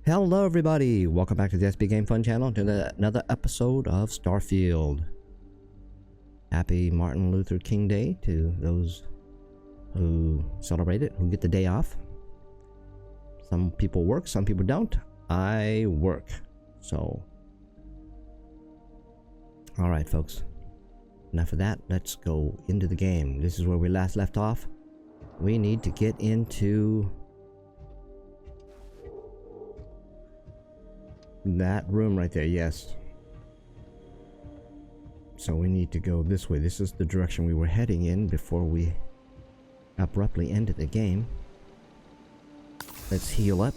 Hello everybody, welcome back to the SBGamefun channel to another episode of Starfield. Happy Martin Luther King Day to those who celebrate it, who get the day off. Some people work, some people don't. I work, so. Alright folks, enough of that, let's go into the game. This is where we last left off. We need to get into that room right there, yes. So we need to go this way. This is the direction we were heading in before we abruptly ended the game. Let's heal up.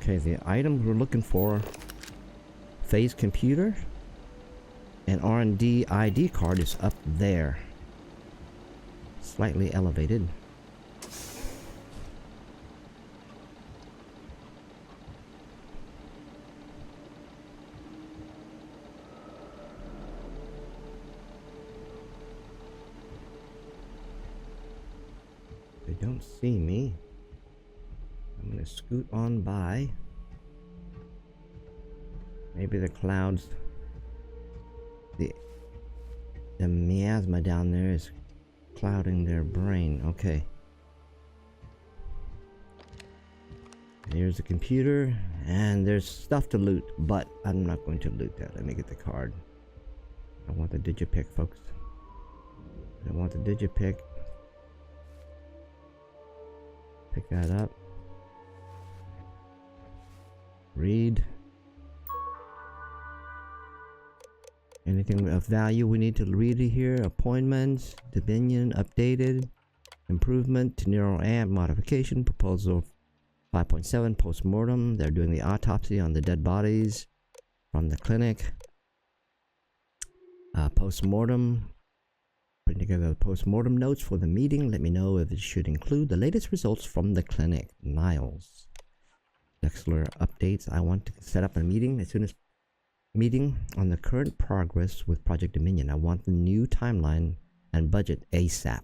Okay, the items we're looking for: phase computer and R&D ID card is up there, slightly elevated. They don't see me. I'm gonna scoot on by. Maybe the clouds, the miasma down there is clouding their brain. Okay. Here's the computer, and there's stuff to loot, but I'm not going to loot that. Let me get the card. I want the digipick, folks. I want the digipick. Pick that up. Read. Anything of value we need to read here? Appointments, Dominion, updated, improvement to neural amp modification, proposal 5.7, post-mortem. They're doing the autopsy on the dead bodies from the clinic. Post-mortem. Putting together the post-mortem notes for the meeting. Let me know if it should include the latest results from the clinic. Niles. Dexler updates. I want to set up a meeting as soon as on the current progress with Project Dominion. I want the new timeline and budget ASAP.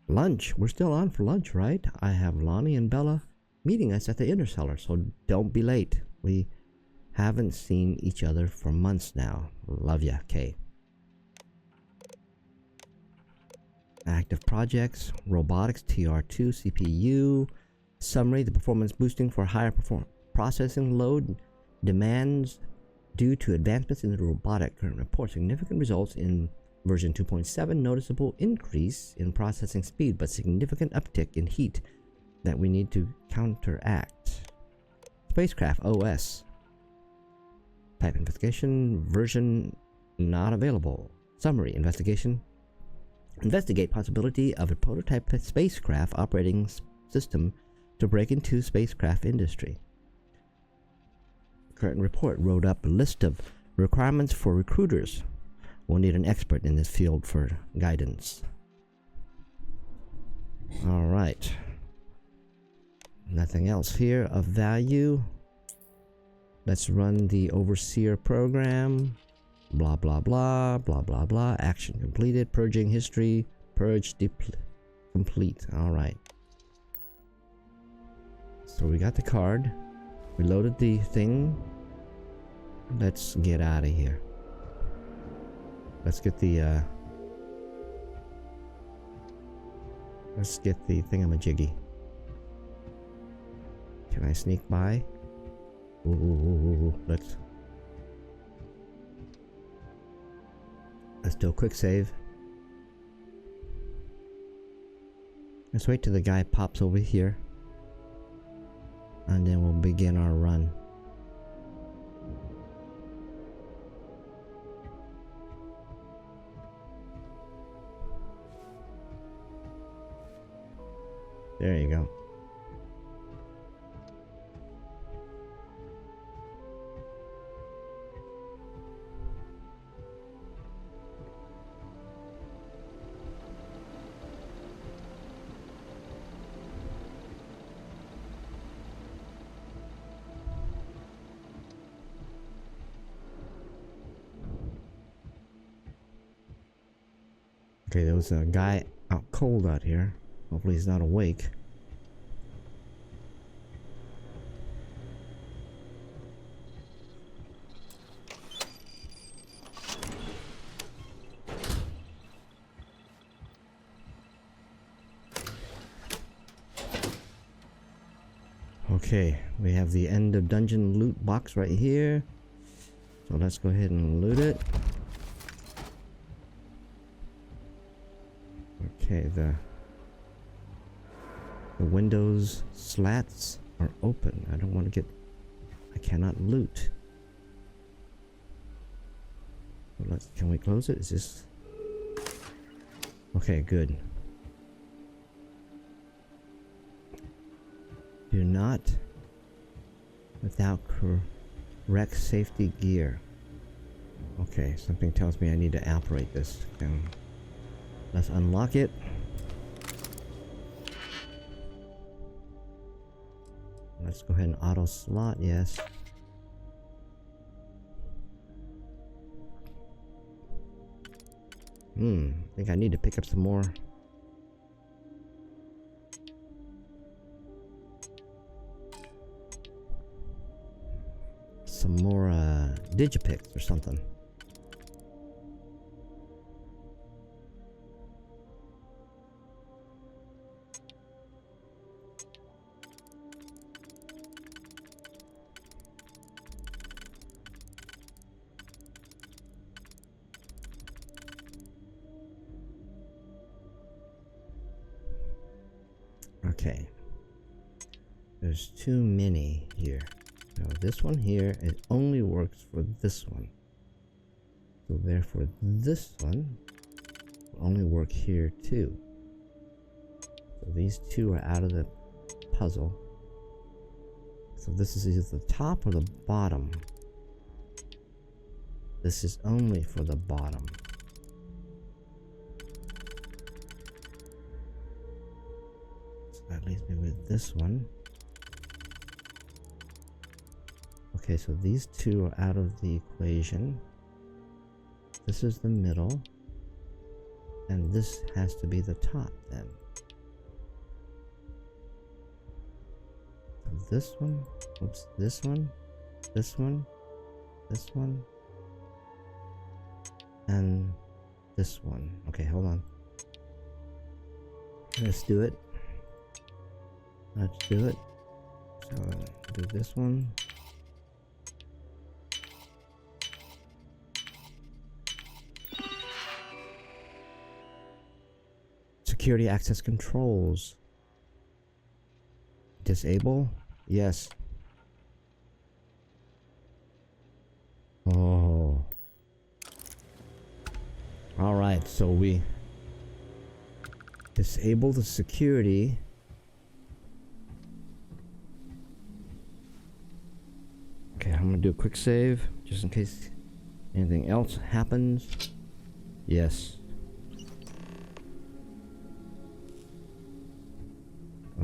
Lunch. We're still on for lunch, right? I have Lonnie and Bella meeting us at the inner cellar, so don't be late. We haven't seen each other for months now. Love ya, Kay. Active projects, robotics, TR2, CPU, summary, the performance boosting for higher processing load demands due to advancements in the robotic. Current report, significant results in version 2.7, noticeable increase in processing speed, but significant uptick in heat that we need to counteract. Spacecraft OS. Type investigation, version not available. Summary, investigate possibility of a prototype spacecraft operating system to break into spacecraft industry. Current report wrote up a list of requirements for recruiters. We'll need an expert in this field for guidance. Alright. Nothing else here of value. Let's run the Overseer program. Blah blah blah blah blah blah. Action completed. Purging history. Purge complete. Alright. So we got the card. We loaded the thing. Let's get out of here. Let's get the thingamajiggy. Can I sneak by? Ooh. Let's do a quick save. Let's wait till the guy pops over here, and then we'll begin our run. There you go. Okay, there was a guy out cold out here. Hopefully he's not awake. Okay, we have the end of dungeon loot box right here. So let's go ahead and loot it. Okay, the windows slats are open. I don't want to get... I cannot loot. So can we close it? Is this... Okay, good. Do not without correct safety gear. Okay, something tells me I need to operate this. Let's unlock it. Let's go ahead and auto slot, yes. I think I need to pick up some more. Some more digipicks or something. Okay. There's too many here. Now this one here, it only works for this one. So therefore this one will only work here too. So these two are out of the puzzle. So this is either the top or the bottom. This is only for the bottom. So that leaves me with this one. Okay, so these two are out of the equation. This is the middle. And this has to be the top then. So this one, oops, this one, this one, this one, and this one. Okay, hold on. Let's do it. Let's do it. So do this one. Security access controls. Disable? Yes. Oh. Alright, so we disable the security. Okay, I'm gonna do a quick save just in case anything else happens. Yes.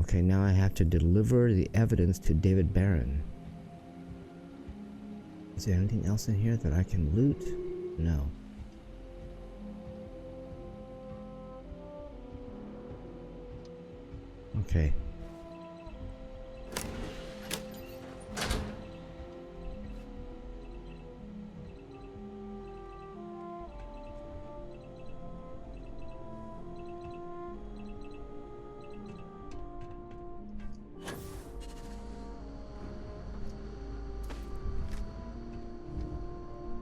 Okay, now I have to deliver the evidence to David Barron. Is there anything else in here that I can loot? No. Okay.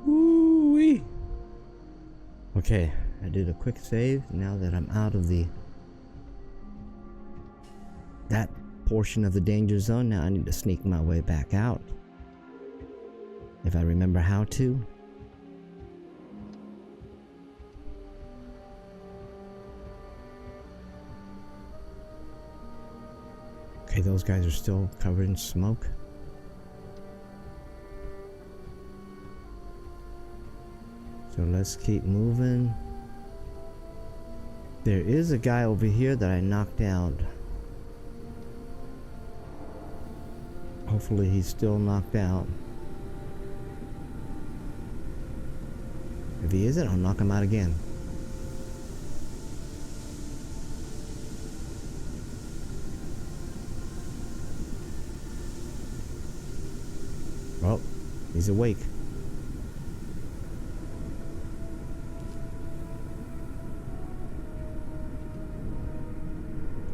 Woo-wee. Okay, I did a quick save. Now that I'm out of that portion of the danger zone, now I need to sneak my way back out. If I remember how to. Okay, those guys are still covered in smoke. So let's keep moving. There is a guy over here that I knocked out. Hopefully he's still knocked out. If he isn't, I'll knock him out again. He's awake.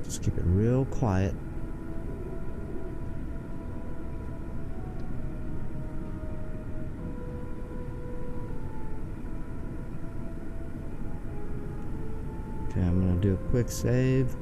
Just keep it real quiet. Okay, I'm gonna do a quick save.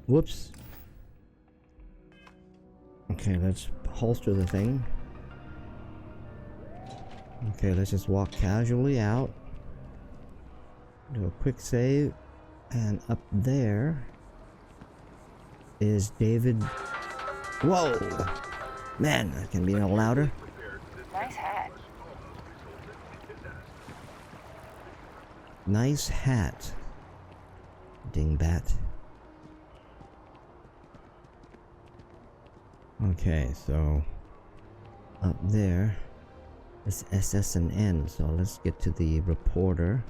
Whoops. Okay, let's holster the thing. Okay, let's just walk casually out. Do a quick save. And up there is David. Whoa! Man, that can be no louder. Nice hat. Nice hat. Dingbat. Okay, so up there is SSNN, so let's get to the reporter.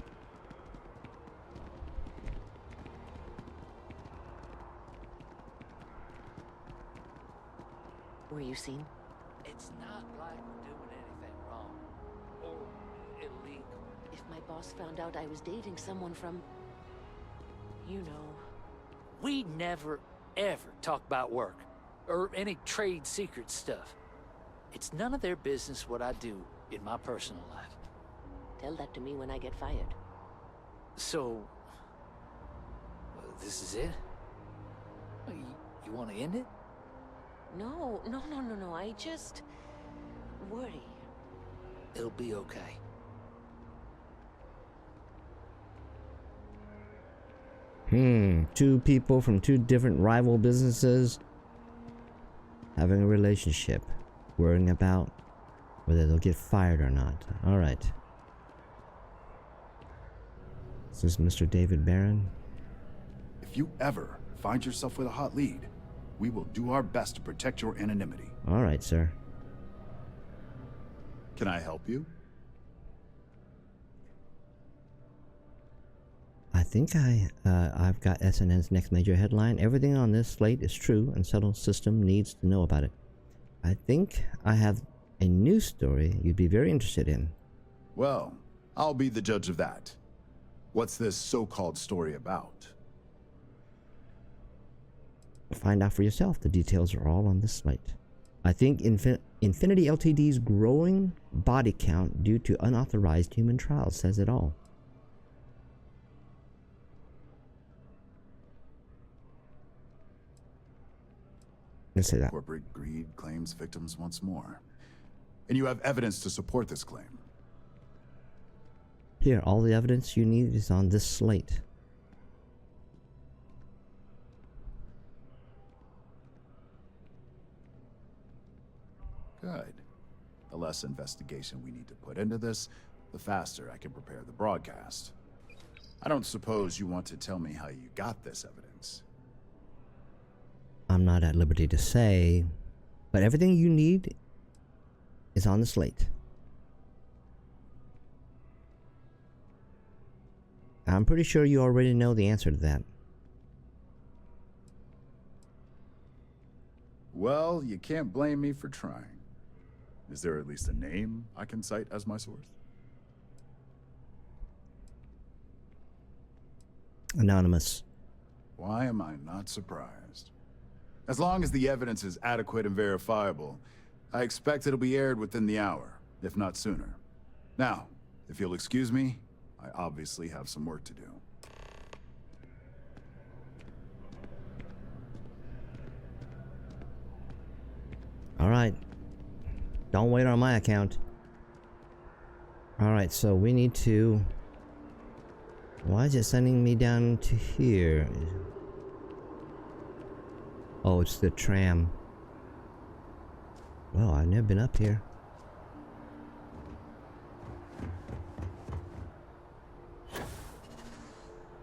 Were you seen? It's not like we're doing anything wrong or illegal. If my boss found out I was dating someone from... you know... We never, ever talk about work or any trade secret stuff. It's none of their business what I do in my personal life. Tell that to me when I get fired. So, this is it? You want to end it? No. I just... worry. It'll be okay. Two people from two different rival businesses having a relationship, worrying about whether they'll get fired or not. Alright. This is Mr. David Barron. If you ever find yourself with a hot lead, we will do our best to protect your anonymity. Alright, sir. Can I help you? I think I've got SNN's next major headline. Everything on this slate is true and Settle System needs to know about it. I think I have a news story you'd be very interested in. Well, I'll be the judge of that. What's this so-called story about? Find out for yourself. The details are all on this slate. I think Infinity Ltd's growing body count due to unauthorized human trials says it all. Let's say that. Corporate greed claims victims once more. And you have evidence to support this claim. Here, all the evidence you need is on this slate. Good. The less investigation we need to put into this, the faster I can prepare the broadcast. I don't suppose you want to tell me how you got this evidence. I'm not at liberty to say, but everything you need is on the slate. I'm pretty sure you already know the answer to that. Well, you can't blame me for trying. Is there at least a name I can cite as my source? Anonymous. Why am I not surprised? As long as the evidence is adequate and verifiable, I expect it'll be aired within the hour, if not sooner. Now, if you'll excuse me, I obviously have some work to do. Alright. Don't wait on my account. Alright, so we need to... Why is it sending me down to here? Oh, it's the tram. Well, I've never been up here.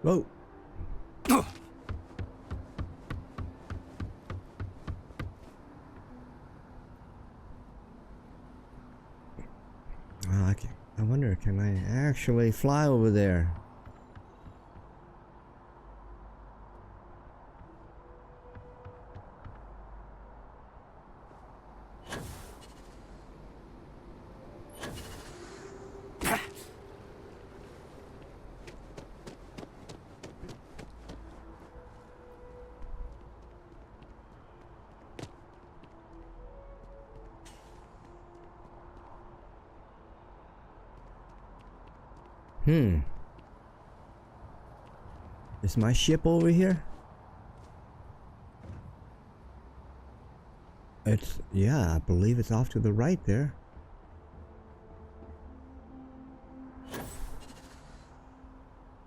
Whoa! I wonder, can I actually fly over there? Is my ship over here? It's, yeah, I believe it's off to the right there.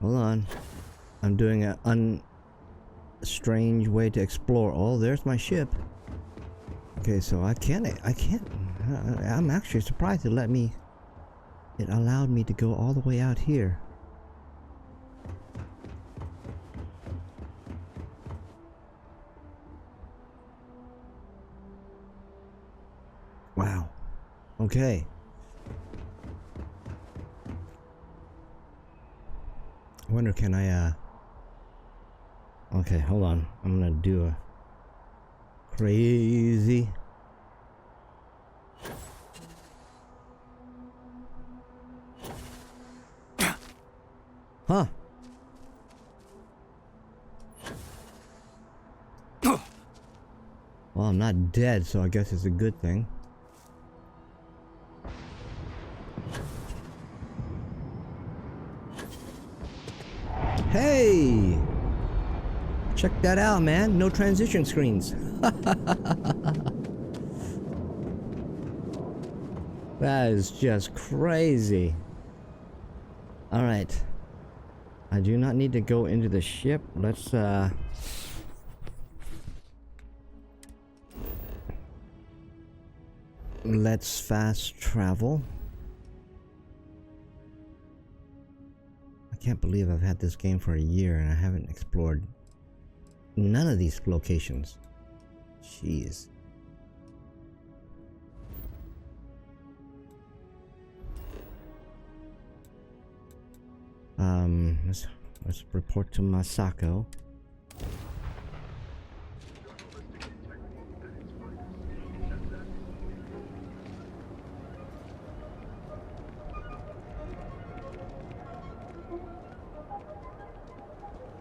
Hold on. I'm doing a strange way to explore. Oh, there's my ship. Okay, so I can't, I'm actually surprised it allowed me to go all the way out here. Wow. Okay. I wonder, can I, okay, hold on. I'm gonna do a crazy. Huh. Well, I'm not dead, so I guess it's a good thing. Hey! Check that out, man. No transition screens. That is just crazy. Alright. I do not need to go into the ship. Let's fast travel. I can't believe I've had this game for a year and I haven't explored none of these locations. Jeez. Let's report to Masako.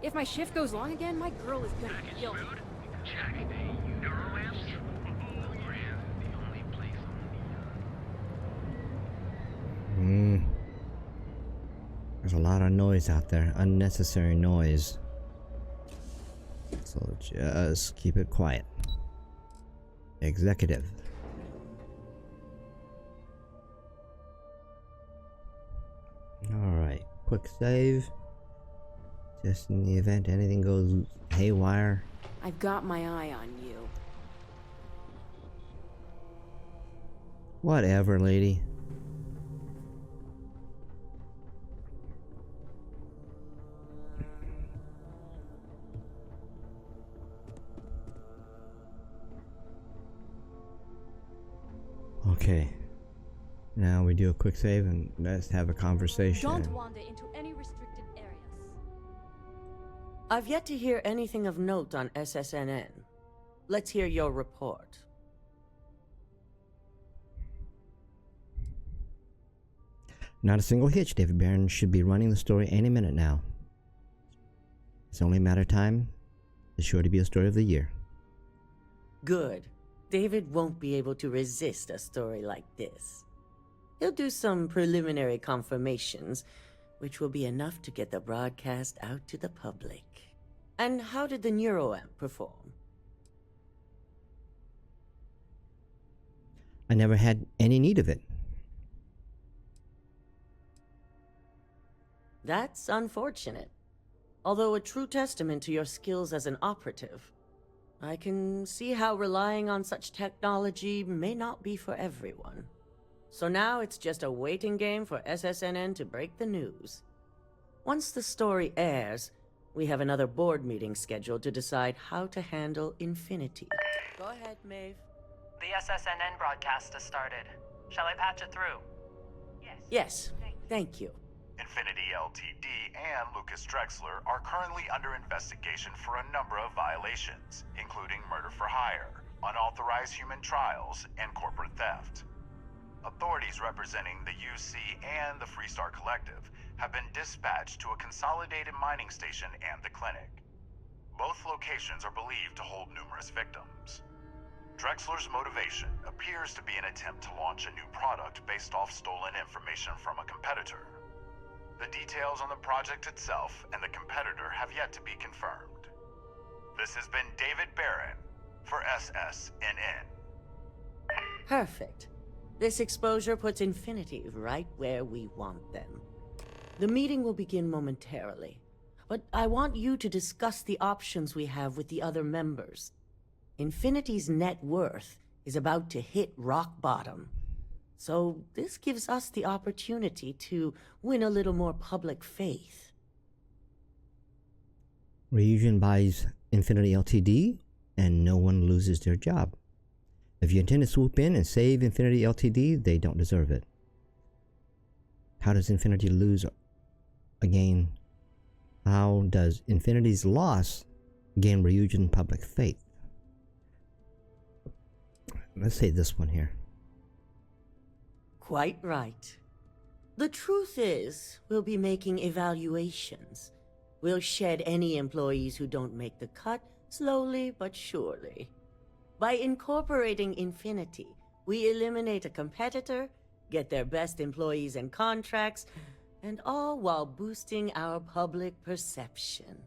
If my shift goes long again, my girl is gonna kill me. There's a lot of noise out there, unnecessary noise. So just keep it quiet. Executive. Alright, quick save. Just in the event anything goes haywire. I've got my eye on you. Whatever, lady. Okay. Now we do a quick save and let's have a conversation. Don't wander into any restricted areas. I've yet to hear anything of note on SSNN. Let's hear your report. Not a single hitch. David Barron should be running the story any minute now. It's only a matter of time. It's sure to be a story of the year. Good. David won't be able to resist a story like this. He'll do some preliminary confirmations, which will be enough to get the broadcast out to the public. And how did the neuroamp perform? I never had any need of it. That's unfortunate. Although a true testament to your skills as an operative, I can see how relying on such technology may not be for everyone. So now it's just a waiting game for SSNN to break the news. Once the story airs, we have another board meeting scheduled to decide how to handle Infinity. Go ahead, Maeve. The SSNN broadcast has started. Shall I patch it through? Yes, thank you. Infinity Ltd. and Lucas Drexler are currently under investigation for a number of violations, including murder for hire, unauthorized human trials, and corporate theft. Authorities representing the UC and the Freestar Collective have been dispatched to a consolidated mining station and the clinic. Both locations are believed to hold numerous victims. Drexler's motivation appears to be an attempt to launch a new product based off stolen information from a competitor. The details on the project itself and the competitor have yet to be confirmed. This has been David Barron for SSNN. Perfect. This exposure puts Infinity right where we want them. The meeting will begin momentarily, but I want you to discuss the options we have with the other members. Infinity's net worth is about to hit rock bottom, so this gives us the opportunity to win a little more public faith. Ryujin buys Infinity Ltd. And no one loses their job. If you intend to swoop in and save Infinity Ltd., they don't deserve it. How does Infinity lose again? How does Infinity's loss gain Ryujin public faith? Let's say this one here. Quite right. The truth is, we'll be making evaluations. We'll shed any employees who don't make the cut, slowly but surely. By incorporating Infinity, we eliminate a competitor, get their best employees and contracts, and all while boosting our public perception.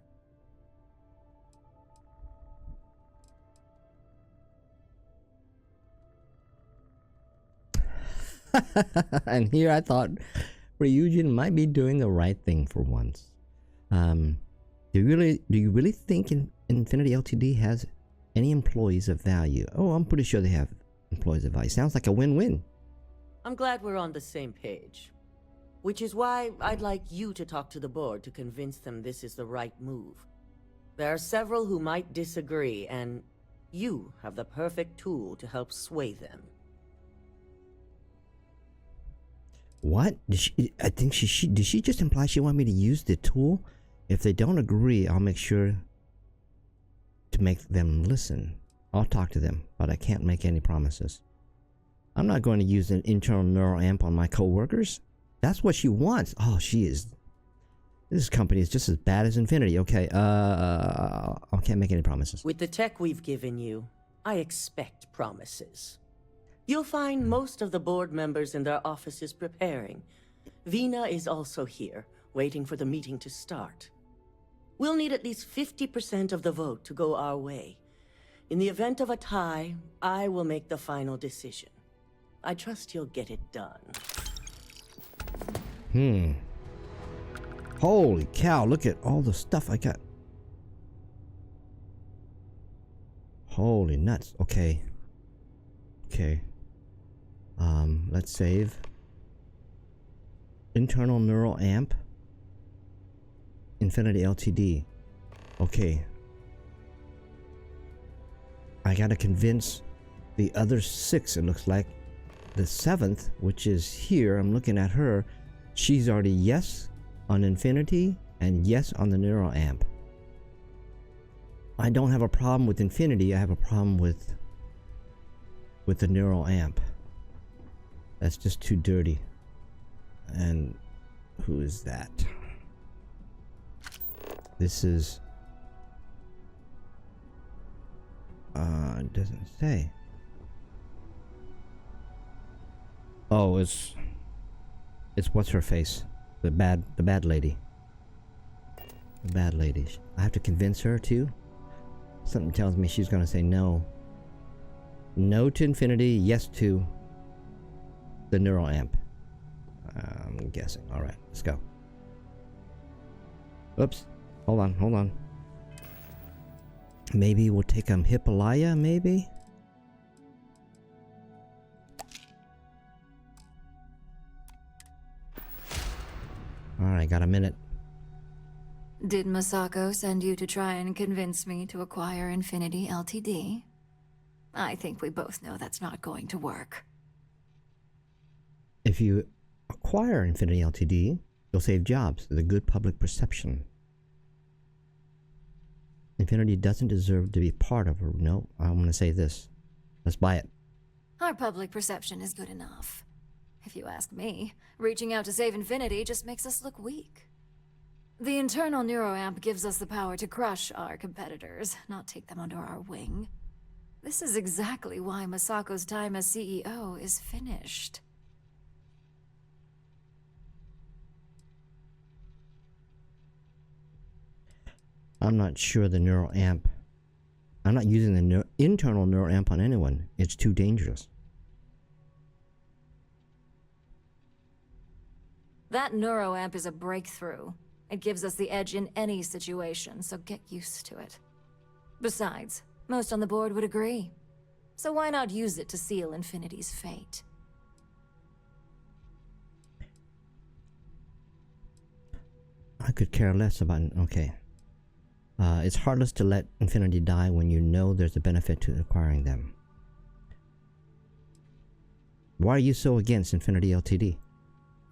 And here I thought Ryujin might be doing the right thing for once. Do you really think Infinity Ltd. has any employees of value? Oh, I'm pretty sure they have employees of value. Sounds like a win-win. I'm glad we're on the same page. Which is why I'd like you to talk to the board to convince them this is the right move. There are several who might disagree, and you have the perfect tool to help sway them. What? Did she just imply she wanted me to use the tool? If they don't agree, I'll make sure to make them listen. I'll talk to them, but I can't make any promises. I'm not going to use an internal neural amp on my co-workers. That's what she wants. Oh, she is. This company is just as bad as Infinity. Okay, I can't make any promises. With the tech we've given you, I expect promises. You'll find most of the board members in their offices preparing. Vina is also here, waiting for the meeting to start. We'll need at least 50% of the vote to go our way. In the event of a tie, I will make the final decision. I trust you'll get it done. Holy cow, look at all the stuff I got. Holy nuts. Okay. Let's save. Internal neural amp. Infinity Ltd. Okay. I gotta convince the other 6, it looks like. The 7th, which is here, I'm looking at her. She's already yes on Infinity and yes on the neural amp. I don't have a problem with Infinity, I have a problem with the neural amp. That's just too dirty. And who is that? This is it doesn't say. Oh, it's what's her face? The bad lady. The bad lady. I have to convince her too? Something tells me she's gonna say no. No to Infinity, yes to the neural amp. I'm guessing. Alright, let's go. Oops. Hold on. Maybe we'll take Hippolaya, maybe? Alright, got a minute. Did Masako send you to try and convince me to acquire Infinity Ltd? I think we both know that's not going to work. If you acquire Infinity Ltd, you'll save jobs, the good public perception. Infinity doesn't deserve to be part of her. No, I'm going to say this. Let's buy it. Our public perception is good enough. If you ask me, reaching out to save Infinity just makes us look weak. The internal neuroamp gives us the power to crush our competitors, not take them under our wing. This is exactly why Masako's time as CEO is finished. I'm not sure the neural amp. I'm not using the internal neural amp on anyone. It's too dangerous. That neuroamp is a breakthrough. It gives us the edge in any situation, so get used to it. Besides, most on the board would agree. So why not use it to seal Infinity's fate? I could care less about it. Okay. It's heartless to let Infinity die when you know there's a benefit to acquiring them. Why are you so against Infinity Ltd?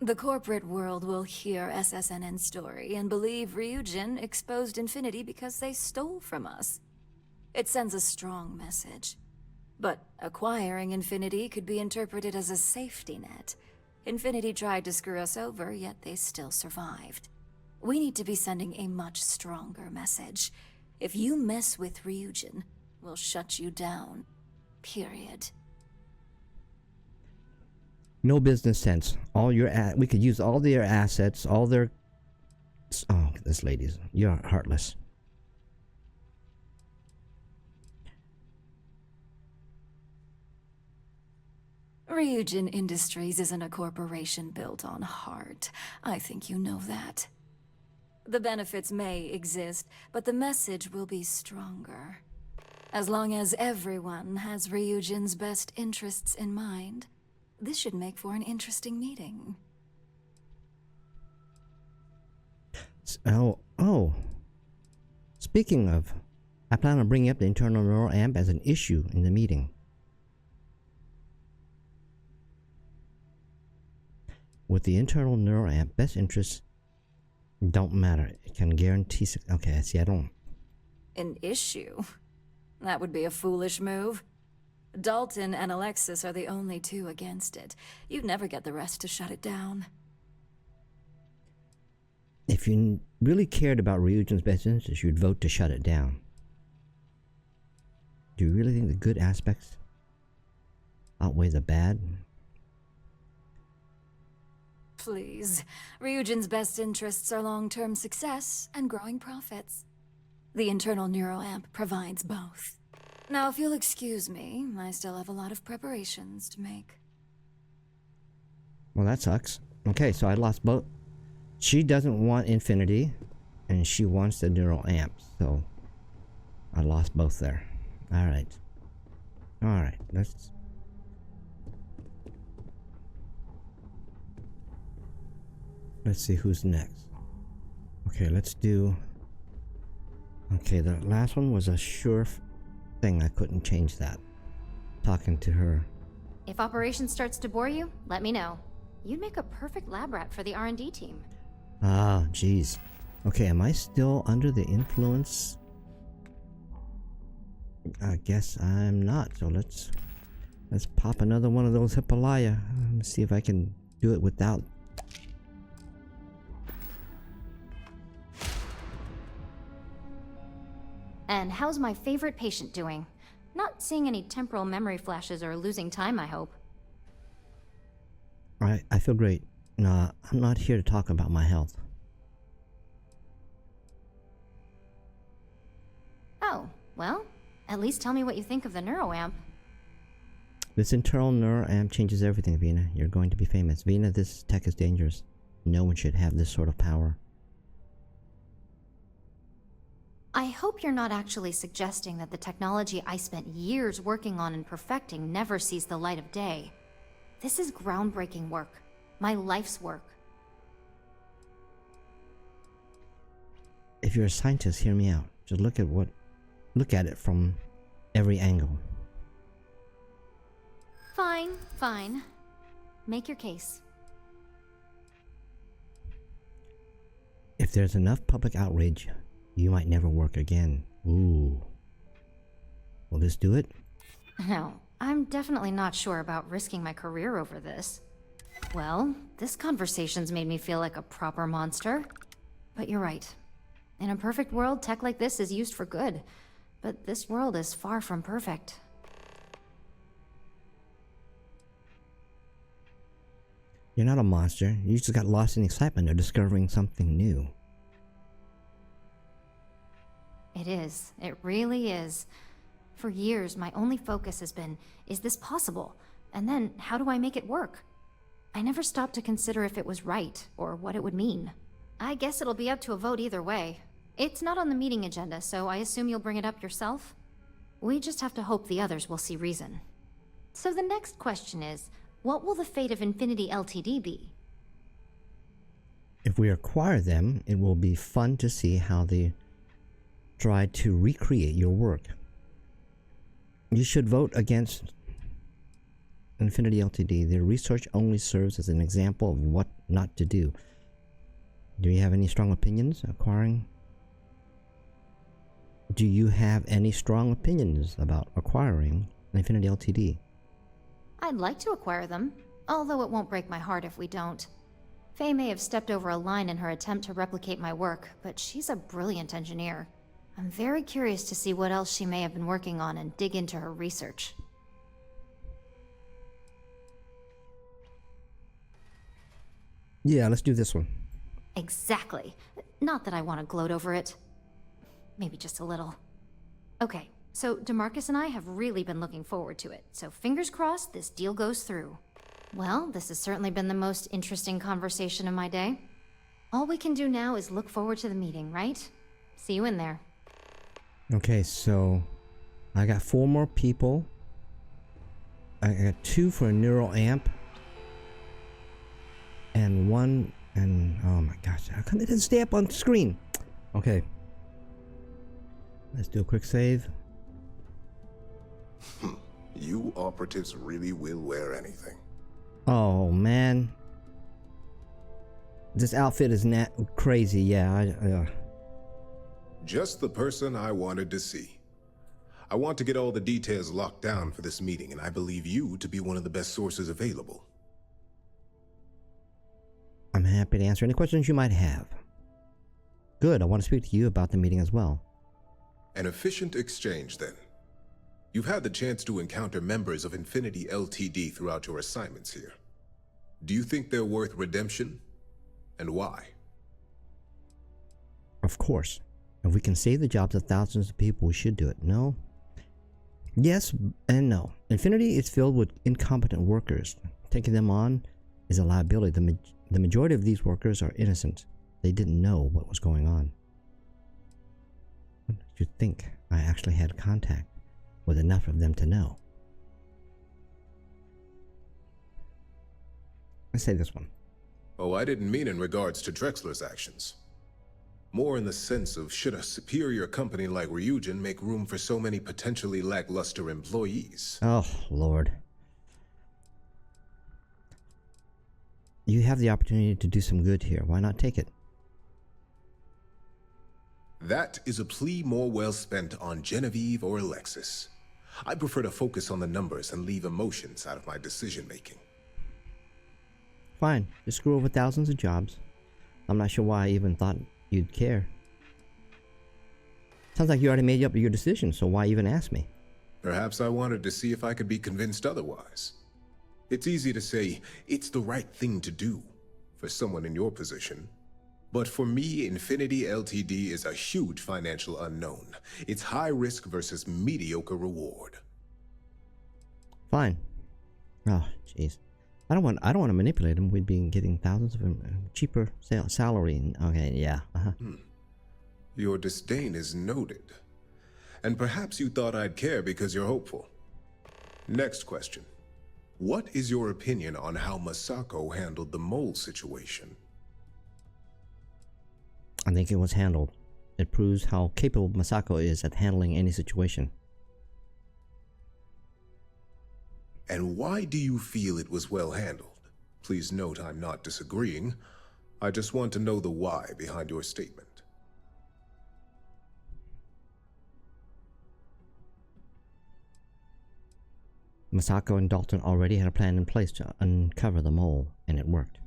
The corporate world will hear SSNN's story and believe Ryujin exposed Infinity because they stole from us. It sends a strong message. But acquiring Infinity could be interpreted as a safety net. Infinity tried to screw us over, yet they still survived. We need to be sending a much stronger message. If you mess with Ryujin, we'll shut you down. Period. No business sense. All your we could use all their assets, all their. Oh, this lady's. You're heartless. Ryujin Industries isn't a corporation built on heart. I think you know that. The benefits may exist, but the message will be stronger. As long as everyone has Ryujin's best interests in mind, this should make for an interesting meeting. Oh. Speaking of, I plan on bringing up the internal neural amp as an issue in the meeting. With the internal neural amp, best interests don't matter. It can guarantee. Okay, I see. I don't. An issue? That would be a foolish move. Dalton and Alexis are the only two against it. You'd never get the rest to shut it down. If you really cared about Ryujin's best interests, you'd vote to shut it down. Do you really think the good aspects outweigh the bad? Please. Ryujin's best interests are long-term success and growing profits. The internal neuroamp provides both. Now, if you'll excuse me, I still have a lot of preparations to make. Well, that sucks. Okay, so I lost both. She doesn't want Infinity, and she wants the neural amp, so I lost both there. Alright. Alright, let's... Let's see who's next. Okay, let's do... Okay, the last one was a sure thing. I couldn't change that. Talking to her. If operations starts to bore you, let me know. You'd make a perfect lab rat for the R&D team. Ah, jeez. Okay, am I still under the influence? I guess I'm not. So let's pop another one of those Hippolaya. Let's see if I can do it without. And how's my favorite patient doing? Not seeing any temporal memory flashes or losing time, I hope. I feel great. No, I'm not here to talk about my health. Oh, well, at least tell me what you think of the neuroamp. This internal neuroamp changes everything, Vina. You're going to be famous. Vina, this tech is dangerous. No one should have this sort of power. I hope you're not actually suggesting that the technology I spent years working on and perfecting never sees the light of day. This is groundbreaking work. My life's work. If you're a scientist, hear me out. Just look at it from every angle. Fine, fine. Make your case. If there's enough public outrage, you might never work again. Ooh. Will this do it? No, I'm definitely not sure about risking my career over this. Well, this conversation's made me feel like a proper monster. But you're right. In a perfect world, tech like this is used for good. But this world is far from perfect. You're not a monster. You just got lost in excitement of discovering something new. It is. It really is. For years, my only focus has been, is this possible? And then, how do I make it work? I never stopped to consider if it was right, or what it would mean. I guess it'll be up to a vote either way. It's not on the meeting agenda, so I assume you'll bring it up yourself? We just have to hope the others will see reason. So the next question is, what will the fate of Infinity Ltd be? If we acquire them, it will be fun to see how they try to recreate your work. You should vote against Infinity Ltd. Their research only serves as an example of what not to do. Do you have any strong opinions acquiring? Do you have any strong opinions about acquiring Infinity Ltd? I'd like to acquire them, although it won't break my heart if we don't. Faye may have stepped over a line in her attempt to replicate my work, but she's a brilliant engineer. I'm very curious to see what else she may have been working on and dig into her research. Yeah, let's do this one. Exactly. Not that I want to gloat over it. Maybe just a little. Okay, so DeMarcus and I have really been looking forward to it, so fingers crossed this deal goes through. Well, this has certainly been the most interesting conversation of my day. All we can do now is look forward to the meeting, right? See you in there. Okay, so I got 4 more people. I got 2 for a neural amp. And 1, and oh my gosh, how come it didn't stay up on screen? Okay. Let's do a quick save. You operatives really will wear anything. Oh man. This outfit is crazy, yeah. Just the person I wanted to see. I want to get all the details locked down for this meeting, and I believe you to be one of the best sources available. I'm happy to answer any questions you might have. Good, I want to speak to you about the meeting as well. An efficient exchange, then. You've had the chance to encounter members of Infinity Ltd. Throughout your assignments here. Do you think they're worth redemption? And why? Of course. If we can save the jobs of thousands of people, we should do it. No? Yes and no. Infinity is filled with incompetent workers. Taking them on is a liability. The majority of these workers are innocent. They didn't know what was going on. What did you think? I actually had contact with enough of them to know. Let's say this one. Oh, I didn't mean in regards to Drexler's actions. More in the sense of, should a superior company like Ryujin make room for so many potentially lackluster employees? Oh, Lord. You have the opportunity to do some good here. Why not take it? That is a plea more well spent on Genevieve or Alexis. I prefer to focus on the numbers and leave emotions out of my decision-making. Fine. Just screw over thousands of jobs. I'm not sure why I even thought you'd care. Sounds like you already made up your decision, so why even ask me? Perhaps I wanted to see if I could be convinced otherwise. It's easy to say, it's the right thing to do for someone in your position. But for me, Infinity Ltd. Is a huge financial unknown. It's high risk versus mediocre reward. Fine. Oh, jeez. I don't want to manipulate them. We'd be getting thousands of cheaper salary. Okay, yeah. Your disdain is noted. And perhaps you thought I'd care because you're hopeful. Next question. What is your opinion on how Masako handled the mole situation? I think it was handled. It proves how capable Masako is at handling any situation. And why do you feel it was well handled? Please note I'm not disagreeing. I just want to know the why behind your statement. Masako and Dalton already had a plan in place to uncover the mole, and it worked.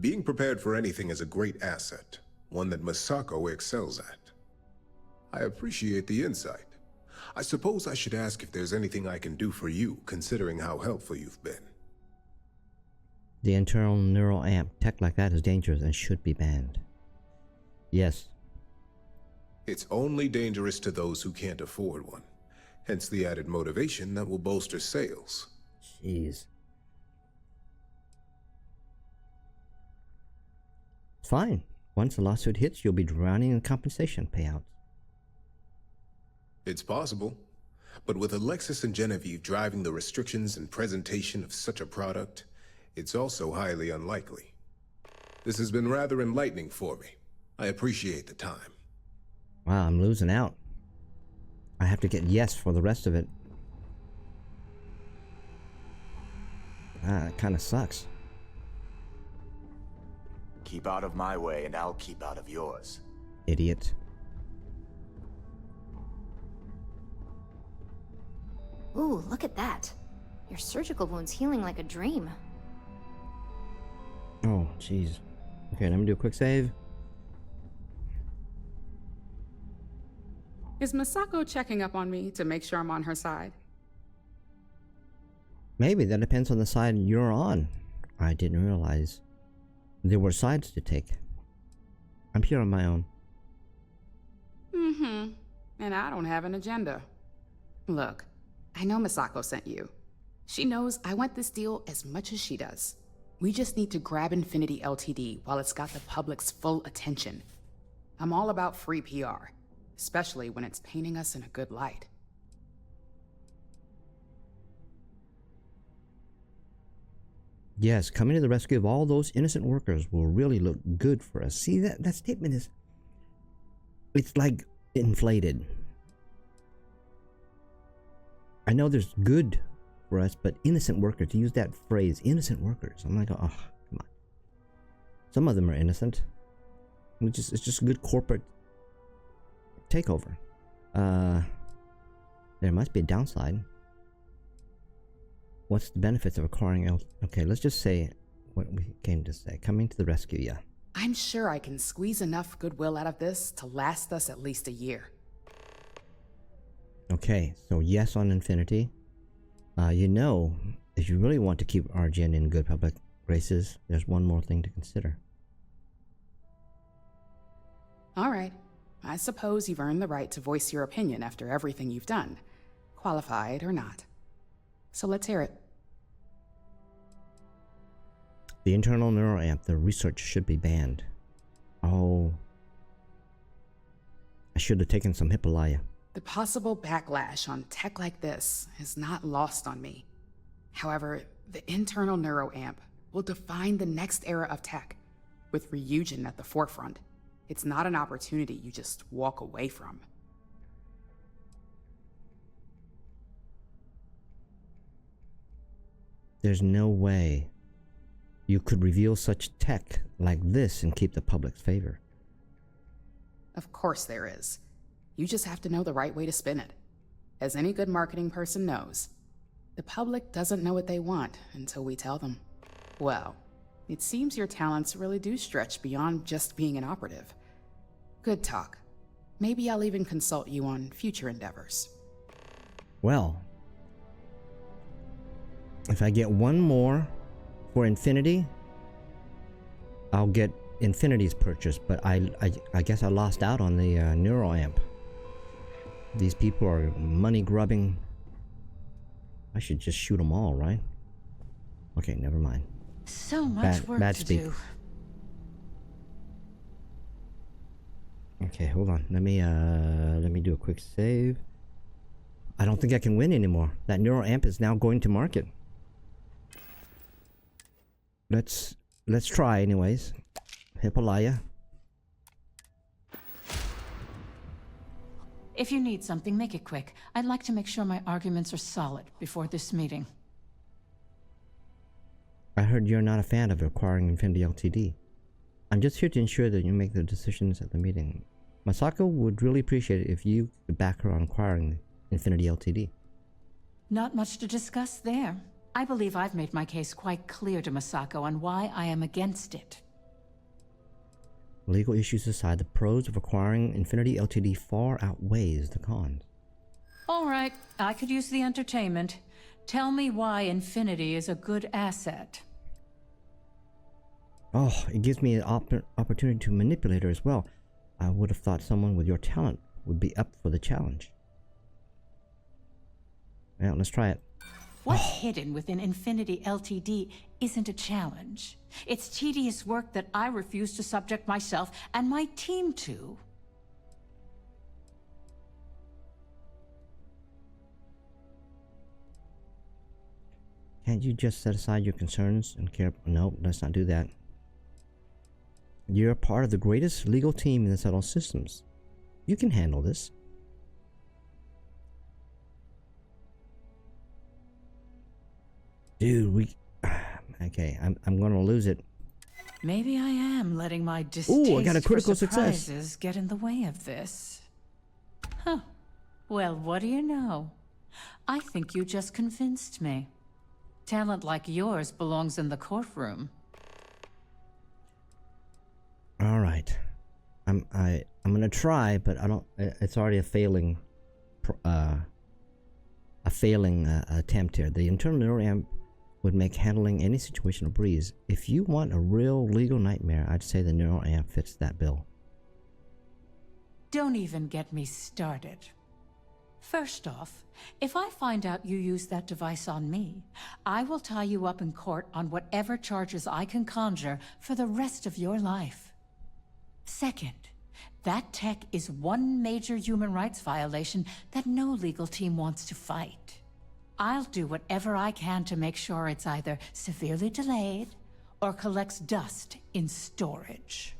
Being prepared for anything is a great asset, one that Masako excels at. I appreciate the insight. I suppose I should ask if there's anything I can do for you, considering how helpful you've been. The internal neural amp. Tech like that is dangerous and should be banned. Yes. It's only dangerous to those who can't afford one. Hence the added motivation that will bolster sales. Jeez. Fine. Once the lawsuit hits, you'll be drowning in compensation payouts. It's possible. But with Alexis and Genevieve driving the restrictions and presentation of such a product, it's also highly unlikely. This has been rather enlightening for me. I appreciate the time. Wow, I'm losing out. I have to get yes for the rest of it. It kind of sucks. Keep out of my way and I'll keep out of yours. Idiot. Ooh, look at that. Your surgical wound's healing like a dream. Oh, jeez. Okay, let me do a quick save. Is Masako checking up on me to make sure I'm on her side? Maybe. That depends on the side you're on. I didn't realize there were sides to take. I'm here on my own. Mm-hmm. And I don't have an agenda. Look, I know Masako sent you. She knows I want this deal as much as she does. We just need to grab Infinity Ltd. while it's got the public's full attention. I'm all about free PR. Especially when it's painting us in a good light. Yes, coming to the rescue of all those innocent workers will really look good for us. See, that statement is... it's like inflated. I know there's good for us, but innocent workers, to use that phrase, innocent workers. I'm like, oh, come on. Some of them are innocent. It's just good corporate takeover. There must be a downside. What's the benefits of acquiring okay, let's just say what we came to say. Coming to the rescue, yeah. I'm sure I can squeeze enough goodwill out of this to last us at least a year. Okay, so yes on Infinity. You know, if you really want to keep Arjun in good public graces, there's one more thing to consider. All right. I suppose you've earned the right to voice your opinion after everything you've done, qualified or not. So let's hear it. The internal neural amp, the research should be banned. Oh. I should have taken some Hippolaya. The possible backlash on tech like this is not lost on me. However, the internal neuro amp will define the next era of tech, with Ryujin at the forefront. It's not an opportunity you just walk away from. There's no way you could reveal such tech like this and keep the public's favor. Of course there is. You just have to know the right way to spin it. As any good marketing person knows, the public doesn't know what they want until we tell them. Well, it seems your talents really do stretch beyond just being an operative. Good talk. Maybe I'll even consult you on future endeavors. Well, if I get one more for Infinity, I'll get Infinity's purchase, but I guess I lost out on the Neuro Amp. These people are money grubbing. I should just shoot them all, right? Okay, never mind. So much work to do. Okay, hold on. Let me do a quick save. I don't think I can win anymore. That Neuro Amp is now going to market. Let's try anyways. Hippolaya. If you need something, make it quick. I'd like to make sure my arguments are solid before this meeting. I heard you're not a fan of acquiring Infinity Ltd. I'm just here to ensure that you make the decisions at the meeting. Masako would really appreciate it if you could back her on acquiring Infinity Ltd. Not much to discuss there. I believe I've made my case quite clear to Masako on why I am against it. Legal issues aside, the pros of acquiring Infinity Ltd far outweighs the cons. All right, I could use the entertainment. Tell me why Infinity is a good asset. Oh, it gives me an opportunity to manipulate her as well. I would have thought someone with your talent would be up for the challenge. Yeah, let's try it. What's hidden within Infinity Ltd isn't a challenge. It's tedious work that I refuse to subject myself and my team to. Can't you just set aside your concerns and care? No, let's not do that. You're part of the greatest legal team in the Settle Systems. You can handle this. Dude, okay, I'm gonna lose it. Maybe I am letting my distaste I got a critical for success. surprises get in the way of this. Huh. Well, what do you know? I think you just convinced me. Talent like yours belongs in the courtroom. All right, I'm gonna try, but I don't. It's already a failing attempt here. The internal neuroamp would make handling any situation a breeze. If you want a real legal nightmare, I'd say the neuroamp fits that bill. Don't even get me started. First off, if I find out you used that device on me, I will tie you up in court on whatever charges I can conjure for the rest of your life. Second, that tech is one major human rights violation that no legal team wants to fight. I'll do whatever I can to make sure it's either severely delayed or collects dust in storage.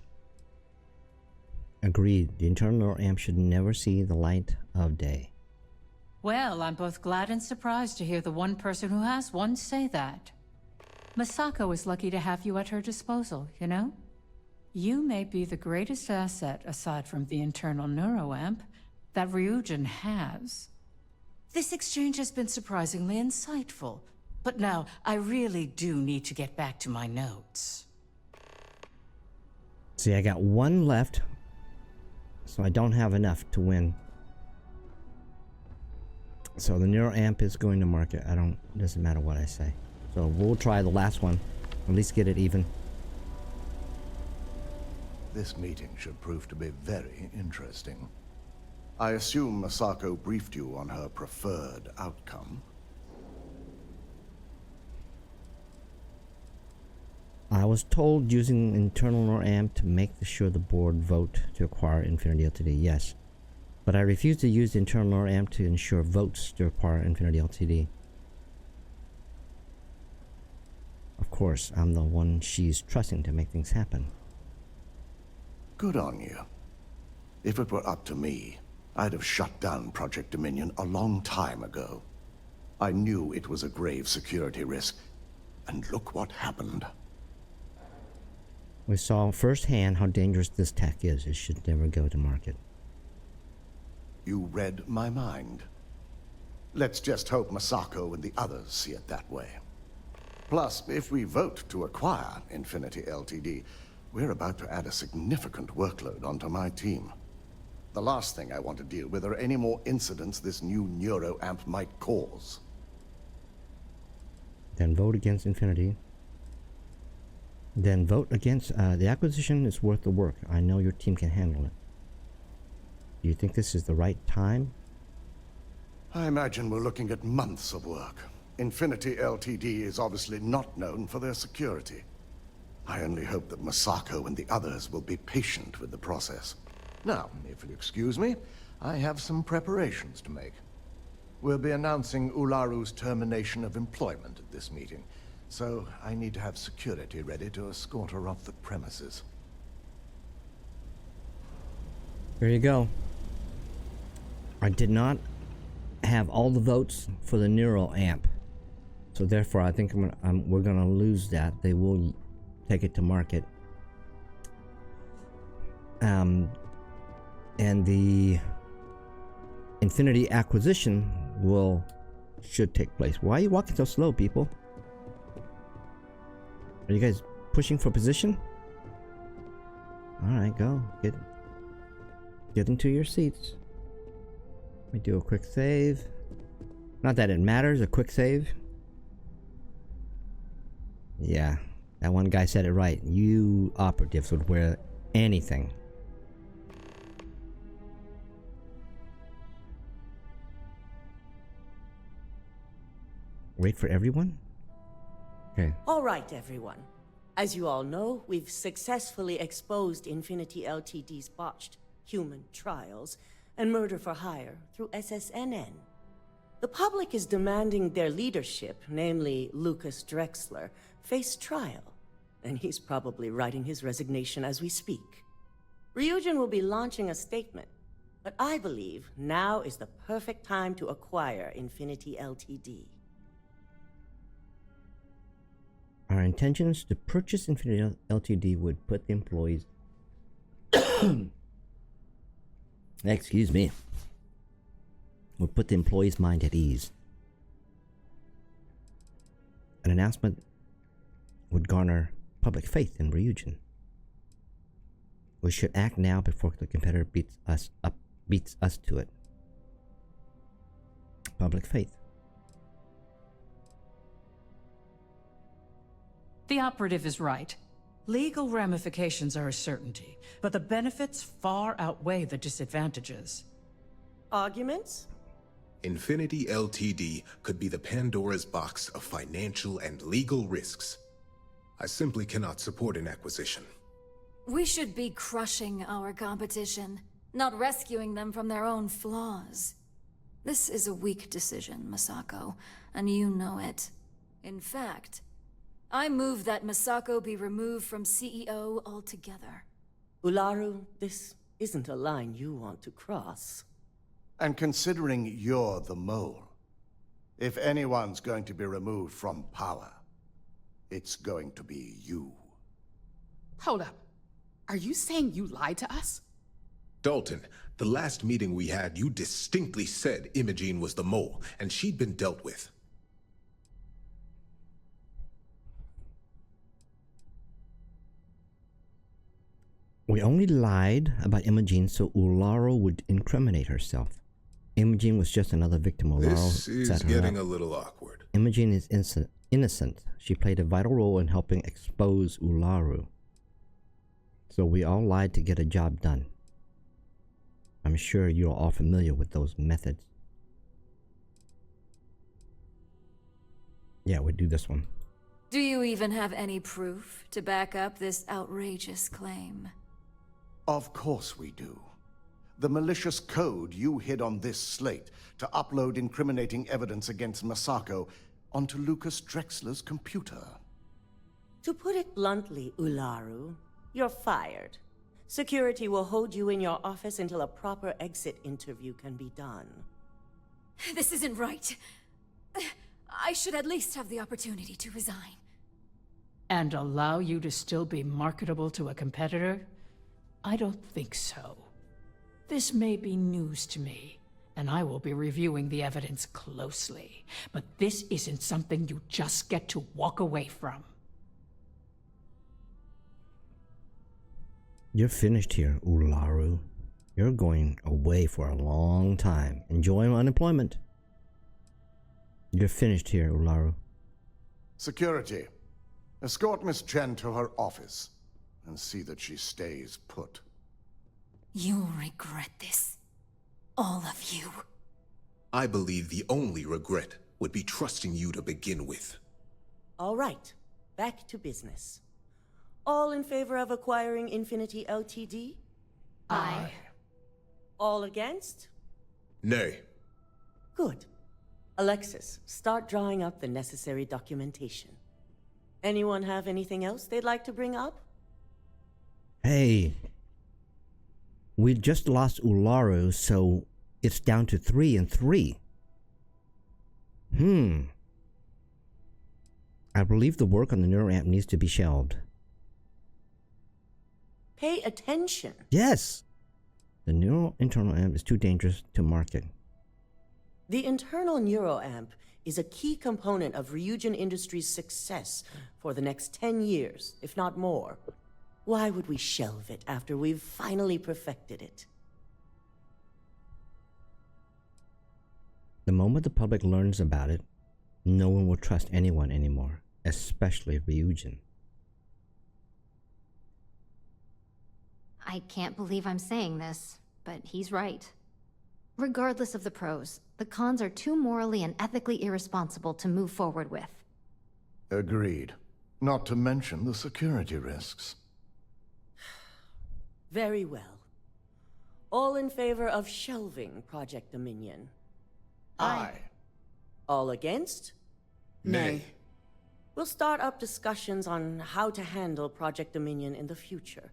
Agreed. The internal neuroamp should never see the light of day. Well, I'm both glad and surprised to hear the one person who has one say that. Masako is lucky to have you at her disposal, you know? You may be the greatest asset, aside from the internal neuroamp, that Ryujin has. This exchange has been surprisingly insightful, but now I really do need to get back to my notes. See, I got one left, so I don't have enough to win. So the neuroamp is going to market. Doesn't matter what I say. So we'll try the last one. At least get it even. This meeting should prove to be very interesting. I assume Masako briefed you on her preferred outcome. I was told using internal neuroamp to make sure the board vote to acquire Infinity Ltd. Yes. But I refuse to use the internal neuroamp to ensure votes to acquire Infinity Ltd. Of course, I'm the one she's trusting to make things happen. Good on you. If it were up to me, I'd have shut down Project Dominion a long time ago. I knew it was a grave security risk, and look what happened. We saw firsthand how dangerous this tech is. It should never go to market. You read my mind. Let's just hope Masako and the others see it that way. Plus, if we vote to acquire Infinity Ltd., we're about to add a significant workload onto my team. The last thing I want to deal with are any more incidents this new neuroamp might cause. Then vote against Infinity. Then vote against the acquisition is worth the work. I know your team can handle it. Do you think this is the right time? I imagine we're looking at months of work. Infinity Ltd. is obviously not known for their security. I only hope that Masako and the others will be patient with the process. Now, if you'll excuse me, I have some preparations to make. We'll be announcing Ularu's termination of employment at this meeting, so I need to have security ready to escort her off the premises. There you go. I did not have all the votes for the neuroamp, so therefore I think we're gonna lose that. They will take it to market. And the Infinity acquisition should take place. Why are you walking so slow, people? Are you guys pushing for position? Alright, go. Get into your seats. Let me do a quick save. Not that it matters, a quick save. Yeah, that one guy said it right. You operatives would wear anything. Wait for everyone? Okay. All right, everyone. As you all know, we've successfully exposed Infinity Ltd's botched human trials and murder for hire through SSNN. The public is demanding their leadership, namely Lucas Drexler, face trial, and he's probably writing his resignation as we speak. Ryujin will be launching a statement, but I believe now is the perfect time to acquire Infinity Ltd. Our intentions to purchase Infinity Ltd would put the employees... Excuse me. Would put the employees' mind at ease. An announcement would garner public faith in Ryujin. We should act now before the competitor beats us to it. Public faith. The operative is right. Legal ramifications are a certainty, but the benefits far outweigh the disadvantages. Arguments? Infinity Ltd could be the Pandora's box of financial and legal risks. I simply cannot support an acquisition. We should be crushing our competition, not rescuing them from their own flaws. This is a weak decision, Masako, and you know it. In fact, I move that Masako be removed from CEO altogether. Ularu, this isn't a line you want to cross. And considering you're the mole, if anyone's going to be removed from power, it's going to be you. Hold up. Are you saying you lied to us? Dalton, the last meeting we had, you distinctly said Imogene was the mole, and she'd been dealt with. We only lied about Imogene so Ularu would incriminate herself. Imogene was just another victim. This is getting a little awkward. Imogene is innocent. She played a vital role in helping expose Ularu. So we all lied to get a job done. I'm sure you're all familiar with those methods. Yeah, we do this one. Do you even have any proof to back up this outrageous claim? Of course we do. The malicious code you hid on this slate to upload incriminating evidence against Masako onto Lucas Drexler's computer. To put it bluntly, Ularu, you're fired. Security will hold you in your office until a proper exit interview can be done. This isn't right. I should at least have the opportunity to resign. And allow you to still be marketable to a competitor? I don't think so. This may be news to me, and I will be reviewing the evidence closely. But this isn't something you just get to walk away from. You're finished here, Ularu. You're going away for a long time. Enjoy unemployment. You're finished here, Ularu. Security. Escort Miss Chen to her office and see that she stays put. You'll regret this. All of you. I believe the only regret would be trusting you to begin with. All right, back to business. All in favor of acquiring Infinity Ltd? Aye. All against? Nay. Good. Alexis, start drawing up the necessary documentation. Anyone have anything else they'd like to bring up? Hey. We just lost Ularu, so it's down to 3 and 3. I believe the work on the neuroamp needs to be shelved. Pay attention. Yes! The neural internal amp is too dangerous to market. The internal neuroamp is a key component of Ryujin Industries' success for the next 10 years, if not more. Why would we shelve it after we've finally perfected it? The moment the public learns about it, no one will trust anyone anymore, especially Ryujin. I can't believe I'm saying this, but he's right. Regardless of the pros, the cons are too morally and ethically irresponsible to move forward with. Agreed. Not to mention the security risks. Very well. All in favor of shelving Project Dominion? Aye. All against? Nay. We'll start up discussions on how to handle Project Dominion in the future.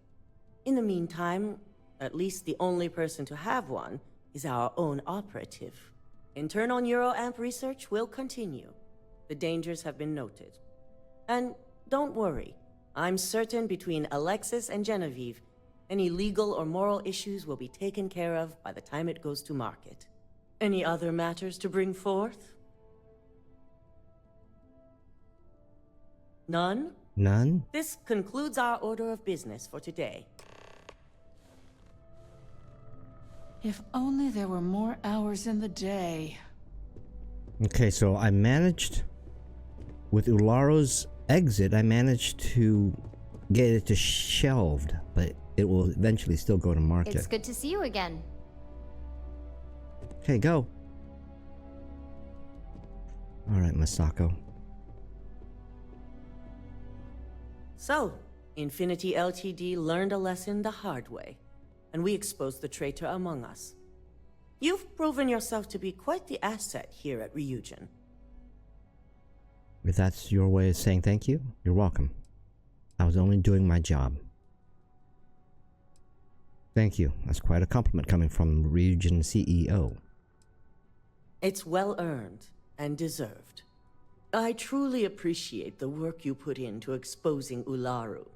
In the meantime, at least the only person to have one is our own operative. Internal neuroamp research will continue. The dangers have been noted. And don't worry, I'm certain between Alexis and Genevieve, any legal or moral issues will be taken care of by the time it goes to market. Any other matters to bring forth? None? None? This concludes our order of business for today. If only there were more hours in the day. Okay, so I managed, with Ularu's exit, I managed to get it to shelved, but it will eventually still go to market. It's good to see you again. Okay, go. Alright, Masako. So, Infinity Ltd. learned a lesson the hard way, and we exposed the traitor among us. You've proven yourself to be quite the asset here at Ryujin. If that's your way of saying thank you, you're welcome. I was only doing my job. Thank you. That's quite a compliment coming from Ryujin CEO. It's well earned and deserved. I truly appreciate the work you put into exposing Ularu.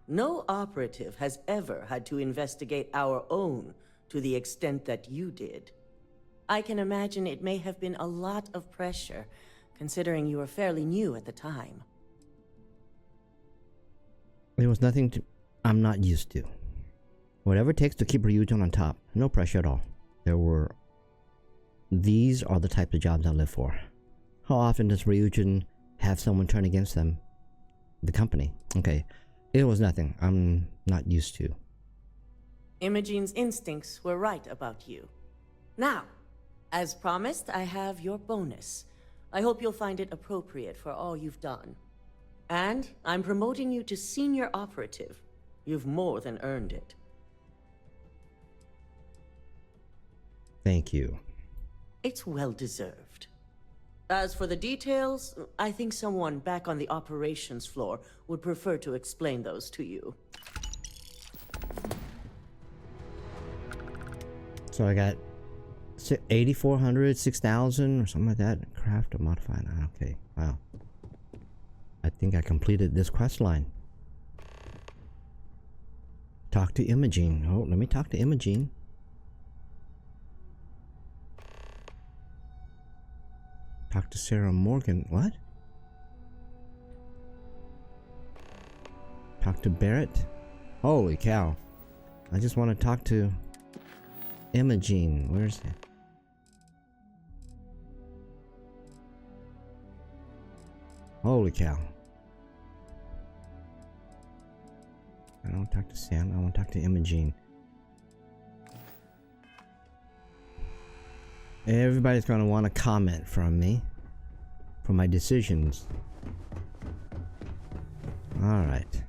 No operative has ever had to investigate our own to the extent that you did. I can imagine it may have been a lot of pressure, considering you were fairly new at the time. It was nothing I'm not used to. Whatever it takes to keep Ryujin on top. No pressure at all. These are the types of jobs I live for. How often does Ryujin have someone turn against them? The company. Okay. It was nothing I'm not used to. Imogene's instincts were right about you. Now, as promised, I have your bonus. I hope you'll find it appropriate for all you've done. And I'm promoting you to senior operative. You've more than earned it. Thank you. It's well deserved. As for the details, I think someone back on the operations floor would prefer to explain those to you. So I got 8,400, 6,000 or something like that. Craft or modify. Okay, wow. I think I completed this quest line. Talk to Imogene. Oh, let me talk to Imogene. Talk to Sarah Morgan. What? Talk to Barrett? Holy cow. I just want to talk to Imogene. Where's it? Holy cow. I don't want to talk to Sam. I want to talk to Imogene. Everybody's going to want a comment from me for my decisions. Alright.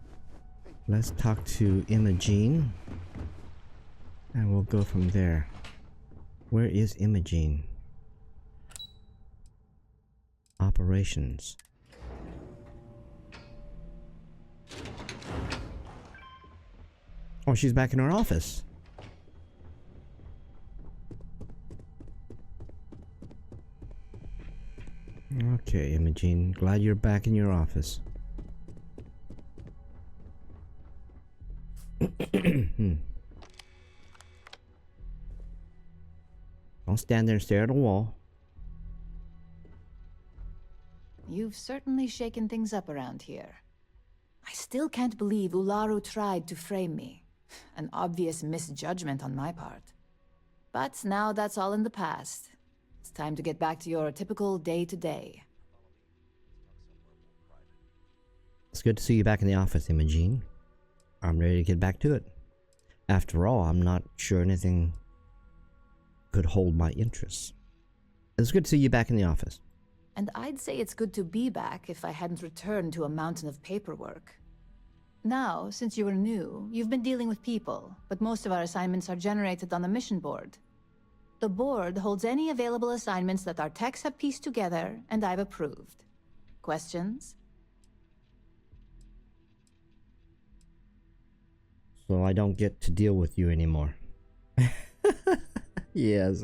Let's talk to Imogene. And we'll go from there. Where is Imogene? Operations. Oh, she's back in her office. Okay, Imogene. Glad you're back in your office. Don't stand there and stare at a wall. You've certainly shaken things up around here. I still can't believe Ularu tried to frame me. An obvious misjudgment on my part. But now that's all in the past. It's time to get back to your typical day-to-day. It's good to see you back in the office, Imogene. I'm ready to get back to it. After all, I'm not sure anything could hold my interest. It's good to see you back in the office. And I'd say it's good to be back if I hadn't returned to a mountain of paperwork. Now, since you were new, you've been dealing with people, but most of our assignments are generated on the mission board. The board holds any available assignments that our techs have pieced together, and I've approved. Questions? So I don't get to deal with you anymore. Yes.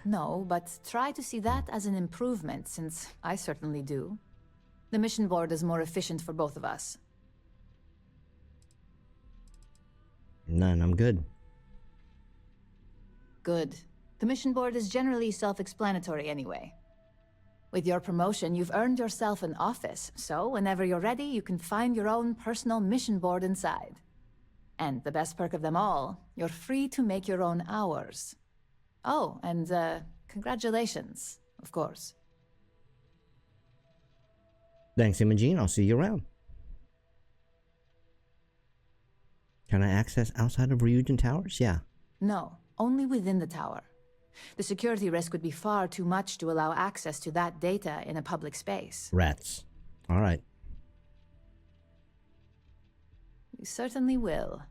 No, but try to see that as an improvement, since I certainly do. The mission board is more efficient for both of us. None, I'm good. Good. The mission board is generally self-explanatory anyway. With your promotion, you've earned yourself an office, so whenever you're ready, you can find your own personal mission board inside. And the best perk of them all, you're free to make your own hours. Oh, and congratulations, of course. Thanks, Imogene. I'll see you around. Can I access outside of Ryujin Towers? Yeah. No, only within the tower. The security risk would be far too much to allow access to that data in a public space. Rats. All right. You certainly will.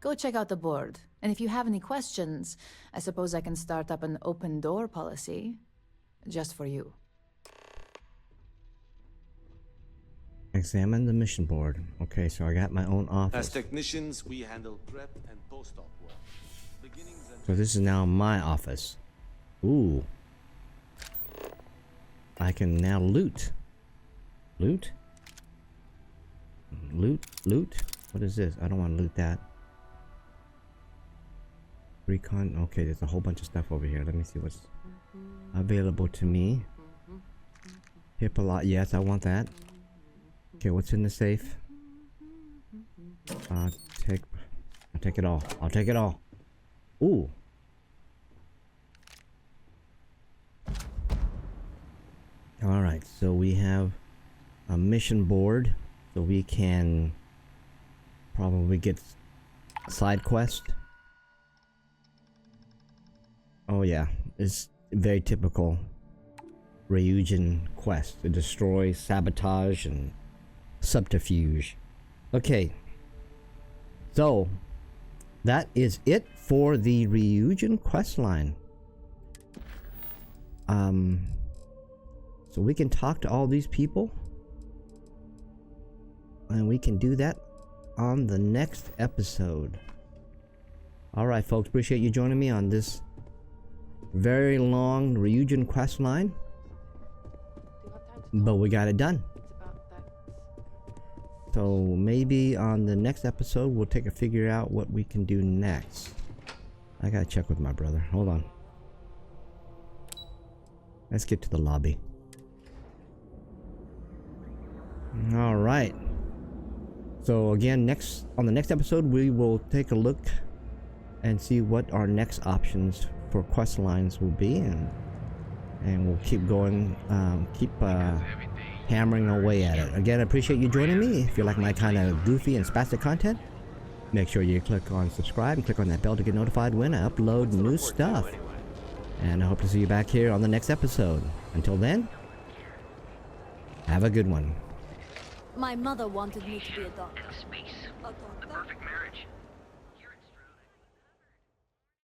Go check out the board, and if you have any questions, I suppose I can start up an open door policy. Just for you. Examine the mission board. Okay, so I got my own office. As technicians, we handle prep and post-op work. So this is now my office. Ooh. I can now loot. Loot? Loot? What is this? I don't want to loot that. Recon. Okay, there's a whole bunch of stuff over here. Let me see what's available to me. Hip a lot. Yes, I want that. Okay, what's in the safe? I'll take it all. I'll take it all. Ooh. Alright, so we have a mission board, so we can probably get side quest. Oh yeah, it's very typical Ryujin quest to destroy, sabotage, and subterfuge. Okay, so that is it for the Ryujin questline. So we can talk to all these people, and we can do that on the next episode. Alright folks, appreciate you joining me on this very long Ryujin questline, but we got it done. So maybe on the next episode we'll take a figure out what we can do next. I gotta check with my brother. Hold on. Let's get to the lobby. Alright. So again, on the next episode we will take a look and see what our next options for quest lines will be, and we'll keep going, hammering away at it. Again, I appreciate you joining me. If you like my kind of goofy and spastic content, make sure you click on subscribe and click on that bell to get notified when I upload new stuff. And I hope to see you back here on the next episode. Until then, have a good one. My mother wanted me to be a doctor.